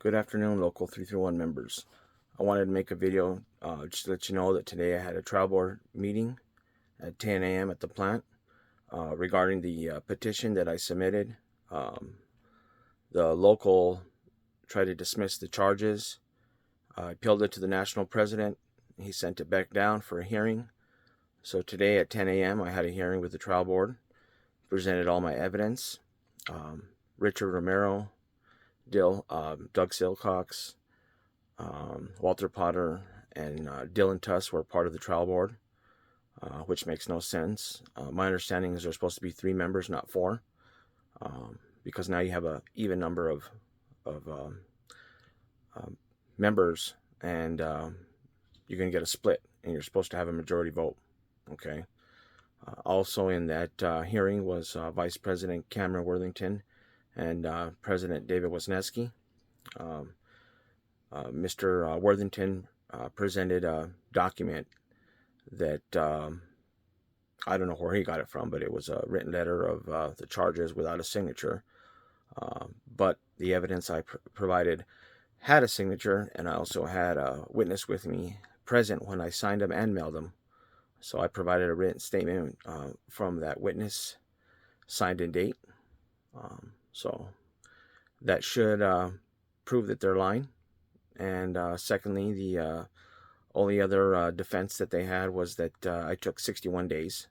Good afternoon, Local 331 members. I wanted to make a video just to let you know that today I had a trial board meeting at 10 a.m. at the plant regarding the petition that I submitted. The local tried to dismiss the charges. I appealed it to the national president. He sent it back down for a hearing. So today at 10 a.m. I had a hearing with the trial board, presented all my evidence. Richard Romero, Doug Silcox, Walter Potter, and Dylan Tuss were part of the trial board, which makes no sense. My understanding is there's supposed to be 3 members, not 4, because now you have an even number of members, and you're going to get a split, and you're supposed to have a majority vote. Okay. Also in that hearing was Vice President Cameron Worthington and President David Wisniewski. Mr. Worthington presented a document that I don't know where he got it from, but it was a written letter of the charges without a signature. But the evidence I provided had a signature, and I also had a witness with me present when I signed them and mailed them. So I provided a written statement from that witness, signed and date. So that should prove that they're lying. And secondly, the only other defense that they had was that I took 61 days,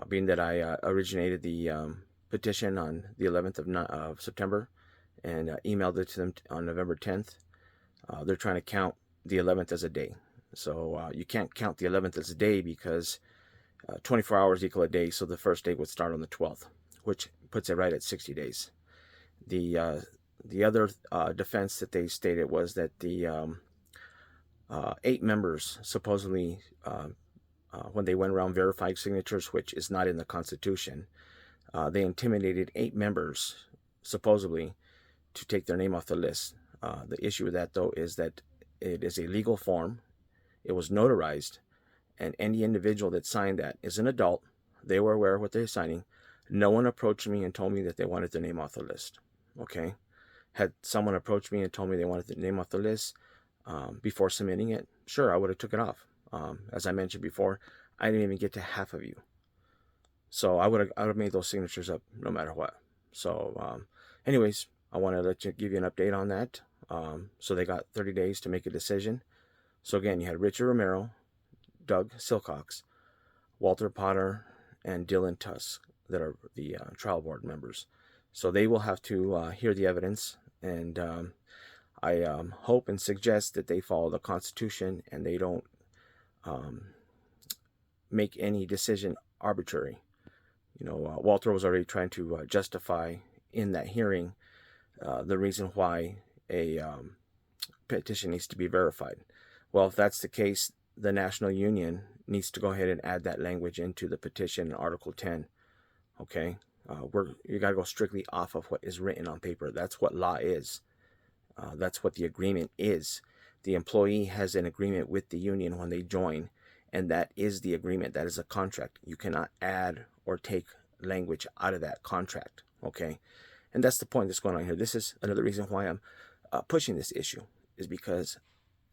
being that I originated the petition on the 11th of September and emailed it to them on November 10th. They're trying to count the 11th as a day. So you can't count the 11th as a day because 24 hours equal a day, so the first day would start on the 12th, which puts it right at 60 days. The other defense that they stated was that the 8 members supposedly, when they went around verifying signatures, which is not in the Constitution, they intimidated 8 members, supposedly, to take their name off the list. The issue with that, though, is that it is a legal form. It was notarized, and any individual that signed that is an adult. They were aware of what they're signing. No one approached me and told me that they wanted their name off the list. Okay? Had someone approached me and told me they wanted the name off the list before submitting it, sure, I would have took it off. As I mentioned before, I didn't even get to half of you. So I would have made those signatures up no matter what. So anyways, I wanted to give you an update on that. So they got 30 days to make a decision. So again, you had Richard Romero, Doug Silcox, Walter Potter, and Dylan Tuss that are the trial board members. So they will have to hear the evidence, and I hope and suggest that they follow the Constitution and they don't make any decision arbitrary. You know, Walter was already trying to justify in that hearing the reason why a petition needs to be verified. Well, if that's the case, the National Union needs to go ahead and add that language into the petition in Article 10. Okay? You got to go strictly off of what is written on paper. That's what law is. That's what the agreement is. The employee has an agreement with the union when they join, and that is the agreement. That is a contract. You cannot add or take language out of that contract. Okay? And that's the point that's going on here. This is another reason why I'm pushing this issue, is because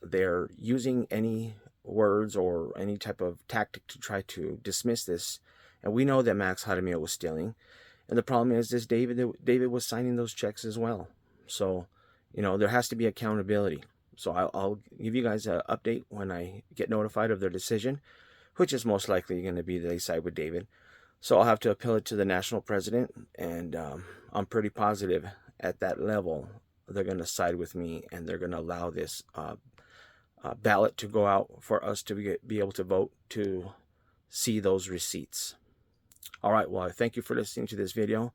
they're using any words or any type of tactic to try to dismiss this. And we know that Max Jaramillo was stealing. And the problem is this David was signing those checks as well. So, you know, there has to be accountability. So I'll give you guys an update when I get notified of their decision, which is most likely going to be they side with David. So I'll have to appeal it to the national president. And I'm pretty positive at that level they're going to side with me, and they're going to allow this ballot to go out for us to be able to vote to see those receipts. All right, well, thank you for listening to this video.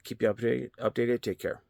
Keep you updated. Take care.